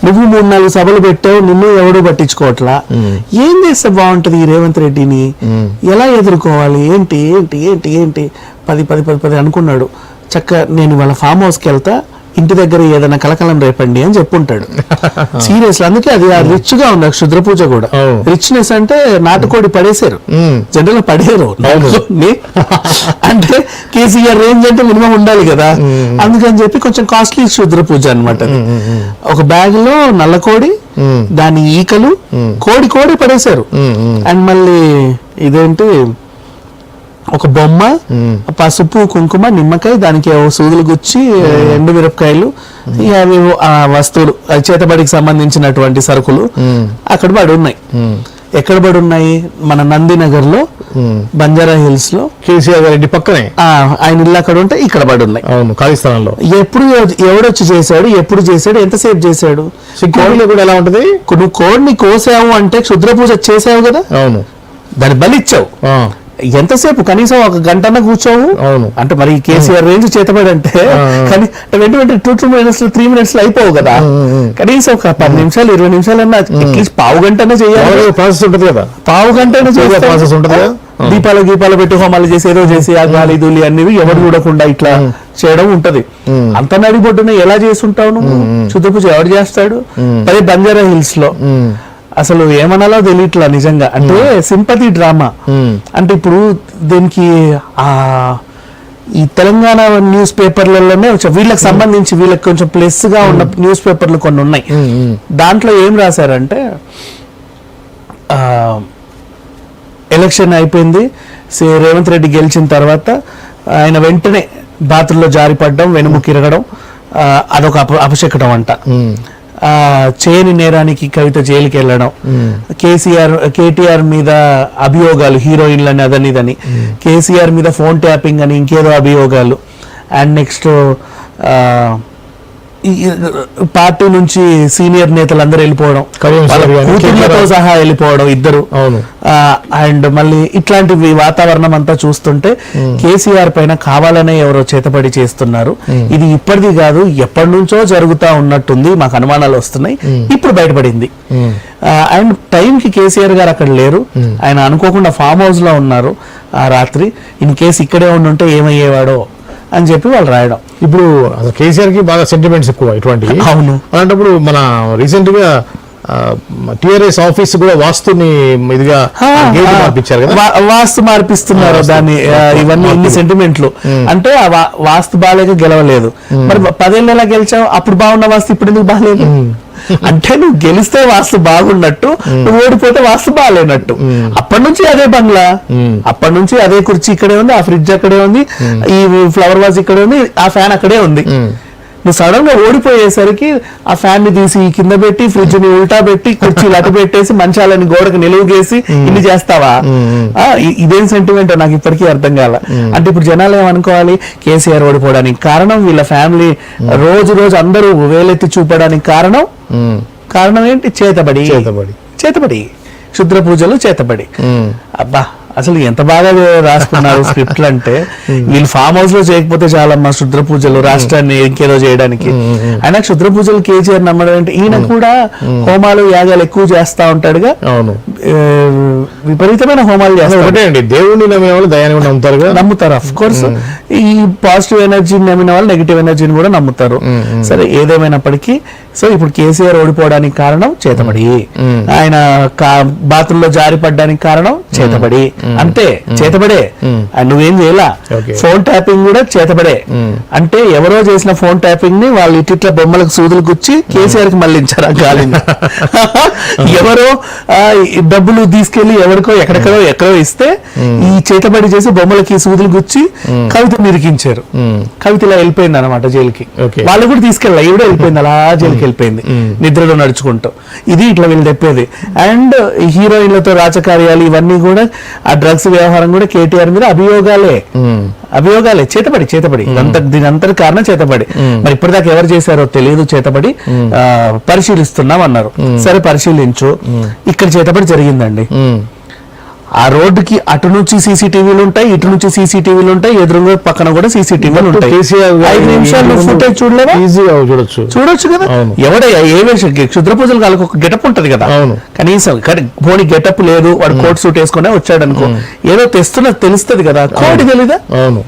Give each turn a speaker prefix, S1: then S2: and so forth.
S1: నువ్వు 3-4 సభలు పెట్టావు, నిన్ను ఎవడు పట్టించుకోవట్లా. ఏం చేస్తే బాగుంటది ఈ రేవంత్ రెడ్డిని, ఎలా ఎదుర్కోవాలి, ఏంటి ఏంటి ఏంటి ఏంటి 10 అనుకున్నాడు. నేను వాళ్ళ ఫామ్ హౌస్కి వెళ్తా, ఇంటి దగ్గర ఏదైనా కలకలం రేపండి అని చెప్పుంటాడు. సీరియస్. అందుకే అది రిచ్ గా ఉంది క్షుద్ర పూజ కూడా. రిచ్నెస్ అంటే నాటుకోడి పడేశారు, జనరల్ గా పడేరు. అంటే కేసీఆర్ రేంజ్ అంటే మినిమం ఉండాలి కదా, అందుకని చెప్పి కొంచెం కాస్ట్లీ క్షుద్ర పూజ అనమాట. ఒక బ్యాగ్ లో నల్లకోడి, దాని ఈకలు, కోడి పడేశారు. అండ్ మళ్ళీ ఇదేంటి ఒక బొమ్మ, పసుపు, కుంకుమ, నిమ్మకాయ, దానికి సూదులు గుచ్చి, ఎండు మిరపకాయలు, అవి ఆ వస్తువులు చేతబడికి సంబంధించినటువంటి సరుకులు అక్కడ పడి ఉన్నాయి. ఎక్కడ పడి ఉన్నాయి? మన నందినగర్ లో, బంజారా హిల్స్ లో,
S2: కేసీఆర్ గారి పక్కనే
S1: ఆయన ఇల్లు అక్కడ ఉంటే ఇక్కడ పడి ఉన్నాయి.
S2: అవును, ఖాళీ స్థలంలో.
S1: ఎవడొచ్చి చేశాడు, ఎప్పుడు చేశాడు, ఎంతసేపు చేశాడు?
S2: కోడిలో కూడా ఎలా ఉంటది?
S1: నువ్వు కోడిని కోసావు అంటే క్షుద్ర పూజ చేసావు కదా.
S2: అవును,
S1: దాన్ని బలిచ్చావు. ఎంతసేపు? కనీసం 1 గంటన కూర్చోవు.
S2: అవును,
S1: అంటే మరి కేసీఆర్ రేంజ్ చేతబడి అంటే కానీ వెంటనే 2 minutes 3 minutes అయిపోవు కదా. కనీసం ఒక 10 నిమిషాలు 20 నిమిషాలన్నా, అట్లీస్ట్ పావు గంటనే చేయాలి.
S2: ప్రాసెస్ ఉంటుంది కదా,
S1: పావు గంటనే
S2: ప్రాసెస్ ఉంటుంది కదా.
S1: దీపాలు పెట్టి హోమాలు చేసి ఏదో చేసి ఆ గాలి దూలి అన్ని ఎవరు చూడకుండా ఇట్లా చేయడం ఉంటది. అంత నడిబొడ్డున ఎలా చేసుంటావు నువ్వు? క్షుద్ర పూజ ఎవరు చేస్తాడు? అదే బంజారా హిల్స్ లో అసలు ఏమనాలో తెలియట్లా నిజంగా. అంటే సింపతి డ్రామా. అంటే ఇప్పుడు దీనికి ఈ తెలంగాణ న్యూస్ పేపర్లలోనే వీళ్ళకి సంబంధించి వీళ్ళకి కొంచెం ప్లస్ గా ఉన్న న్యూస్ పేపర్లు కొన్ని ఉన్నాయి. దాంట్లో ఏం రాశారంటే, ఎలక్షన్ అయిపోయింది, రేవంత్ రెడ్డి గెలిచిన తర్వాత ఆయన వెంటనే బాతుల్లో జారిపడడం, వెనుముకి ఇరగడం, అదొక అపశకటం అంట. చేయని నేరానికి కవిత జైలుకి వెళ్ళడం, కేటీఆర్ మీద అభియోగాలు, హీరోయిన్లని అదని ఇదని, కేసీఆర్ మీద ఫోన్ ట్యాపింగ్ అని ఇంకేదో అభియోగాలు, అండ్ నెక్స్ట్ పార్టీ నుంచి సీనియర్ నేతలు అందరూ వెళ్ళిపోవడం, కూతుళ్లతో సహా వెళ్ళిపోవడం ఇద్దరు. అండ్ మళ్ళీ ఇట్లాంటి వాతావరణం అంతా చూస్తుంటే కేసీఆర్ పైన కావాలనే ఎవరో చేతపడి చేస్తున్నారు. ఇది ఇప్పటిది కాదు, ఎప్పటి నుంచో జరుగుతా ఉన్నట్టుంది, మాకు అనుమానాలు వస్తున్నాయి. ఇప్పుడు బయటపడింది. అండ్ టైంకి కేసీఆర్ గారు అక్కడ లేరు, ఆయన అనుకోకుండా ఫామ్ హౌస్ లో ఉన్నారు ఆ రాత్రి. ఇన్ కేసు ఇక్కడే ఉండుంటే ఏమయ్యేవాడో అని చెప్పి వాళ్ళు రాయడం.
S2: ఇప్పుడు అసలు కేసీఆర్ కి బాగా సెంటిమెంట్స్ ఎక్కువ ఇటువంటివి.
S1: అవును,
S2: అలాంటప్పుడు మన రీసెంట్ గా టిఆర్ఎస్ ఆఫీస్ కూడా వాస్తుని ఇదిగా మార్పించారు కదా,
S1: వాస్తు మార్పిస్తున్నారు దాన్ని. ఇవన్నీ ఇన్ని సెంటిమెంట్లు అంటే వాస్తు బాగాలేక గెలవలేదు. మరి 10 ఏళ్ళు ఎలా గెలిచావు? అప్పుడు బాగున్న వాస్తు ఇప్పుడు ఎందుకు బాగాలేదు? అంటే నువ్వు గెలిస్తే వాస్తు బాగున్నట్టు, నువ్వు ఓడిపోతే వాస్తు బాగాలేనట్టు. అప్పటి నుంచి అదే బంగ్లా, అప్పటి నుంచి అదే కుర్చీ ఇక్కడే ఉంది, ఆ ఫ్రిడ్జ్ అక్కడే ఉంది, ఈ ఫ్లవర్ వాజ్ ఇక్కడే ఉంది, ఆ ఫ్యాన్ అక్కడే ఉంది. నువ్వు సడన్ గా ఓడిపోయేసరికి ఆ ఫ్యాన్ ని తీసి కింద పెట్టి, ఫ్రిడ్జ్ ని ఉల్టా పెట్టి, కుర్చీలు అటు పెట్టేసి, మంచాలని గోడకు నిలువుగేసి ఇన్ని చేస్తావా? ఇదేం సెంటిమెంట్ నాకు ఇప్పటికీ అర్థం కాల. అంటే ఇప్పుడు జనాలు ఏమనుకోవాలి? కేసీఆర్ ఓడిపోవడానికి కారణం వీళ్ళ ఫ్యామిలీ, రోజు అందరూ వేలెత్తి చూపడానికి కారణం ఏంటి? చేతబడి, క్షుద్ర పూజలు, చేతబడి. అబ్బా, అసలు ఎంత బాగా రాసుకున్నారు స్క్రిప్ట్లు అంటే. వీళ్ళు ఫామ్ హౌస్ లో చేయకపోతే చాలమ్మా క్షుద్ర పూజలు, రాష్ట్రాన్ని ఇంకేదో చేయడానికి. ఆయన క్షుద్ర పూజలు కేసీఆర్ నమ్మడం అంటే, ఈయన కూడా హోమాలు యాగాలు ఎక్కువ చేస్తా ఉంటాడుగా.
S2: అవును,
S1: విపరీతమైన హోమాలు చేస్తారు.
S2: దేవుడిని నమ్మిన వాళ్ళు దయాన్ని
S1: నమ్ముతారు. అఫ్ కోర్స్ ఈ పాజిటివ్ ఎనర్జీని నమ్మిన వాళ్ళు నెగిటివ్ ఎనర్జీని కూడా నమ్ముతారు. సరే, ఏదేమైనప్పటికీ సో ఇప్పుడు కేసీఆర్ ఓడిపోవడానికి కారణం చేతబడి, ఆయన బాతుల్లో జారిపడ్డానికి కారణం చేతబడి. అంతే, చేతబడే. నువ్వేం చేయాల? ఫోన్ ట్యాపింగ్ కూడా చేతబడే. అంటే ఎవరో చేసిన ఫోన్ ట్యాపింగ్ ని వాళ్ళు ఇట్లా బొమ్మలకు సూదులు గుచ్చి కేసీఆర్ కి మళ్ళించారు ఆ గాలిని. ఎవరో డబ్బులు తీసుకెళ్లి ఎవరికో ఎక్కడో ఇస్తే ఈ చేతబడి చేసి బొమ్మలకి సూదులు గుచ్చి కవిత నిరికించారు. కవిత ఇలా వెళ్ళిపోయింది అనమాట జైలుకి. వాళ్ళు కూడా తీసుకెళ్ళాలి, ఈవిడ వెళ్ళిపోయింది, అలా జైలుకి వెళ్ళిపోయింది నిద్రలో నడుచుకుంటూ. ఇది ఇట్లా వీళ్ళు తెప్పేది. అండ్ హీరోయిన్లతో రాజకార్యాలు ఇవన్నీ కూడా, ఆ డ్రగ్స్ వ్యవహారం కూడా కేటీఆర్ మీద అభియోగాలే. చేతబడి దీని అంతటి కారణం చేతబడి. మరి ఇప్పటిదాకా ఎవరు చేశారో తెలియదు. చేతబడి పరిశీలిస్తున్నాం అన్నారు. సరే, పరిశీలించు. ఇక్కడ చేతబడి జరిగిందండి. ఆ రోడ్డుకి అటు నుంచి సీసీటీవీలు ఉంటాయి, ఇటు నుంచి సీసీటీవీలు ఉంటాయి, ఎదురుగా పక్కన కూడా సీసీటీవీలు ఉంటాయి.
S2: కేసీఆర్
S1: 5 నిమిషాలు ఫుటేజ్ చూడలేవా?
S2: ఈజీగా చూడొచ్చు
S1: కదా. ఎవడయ్యా ఏ వేషం క్షుద్ర పూజలు వాళ్ళకి ఒక గెటప్ ఉంటది కదా,
S2: అవును.
S1: కనీసం పోనీ గెటప్ లేదు, వాడు కోట్ సూట్ వేసుకునే వచ్చాడు అనుకో, ఏదో తెస్తున్నది తెలుస్తుంది కదా, కోడి తెలీదా?
S2: అవును.